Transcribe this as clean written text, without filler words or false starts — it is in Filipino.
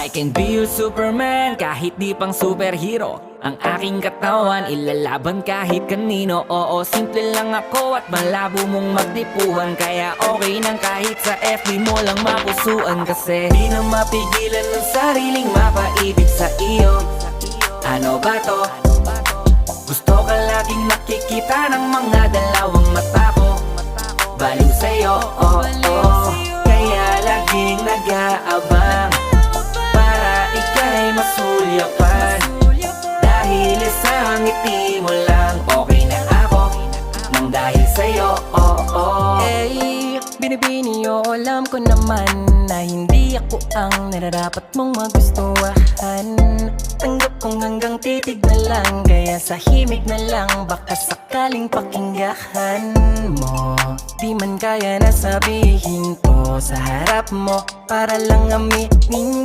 I can be your Superman kahit di pang superhero. Ang aking katawan ilalaban kahit kanino. Oo, simple lang ako at malabo mong magtipuhan. Kaya okay nang kahit sa FB mo lang mapusuan. Kasi di na mapigilan ng sariling mapaibig sa iyo. Ano ba to? Gusto ka laging nakikita ng mga dalawang mata ko. Baliw sa'yo, oh, oh. Kaya laging nag-aabang para ika'y masulyapan. Dahil sa ngiti mo lang okay na ako nang dahil sa'yo, oh, oh. Hey, binibini o alam ko naman na hindi ako ang nararapat mong magustuhan. Tanggap kong hanggang titig na lang, kaya sa himig na lang baka sakaling pakinggan mo. Di man kaya na sabihin ko sa harap mo para lang aminin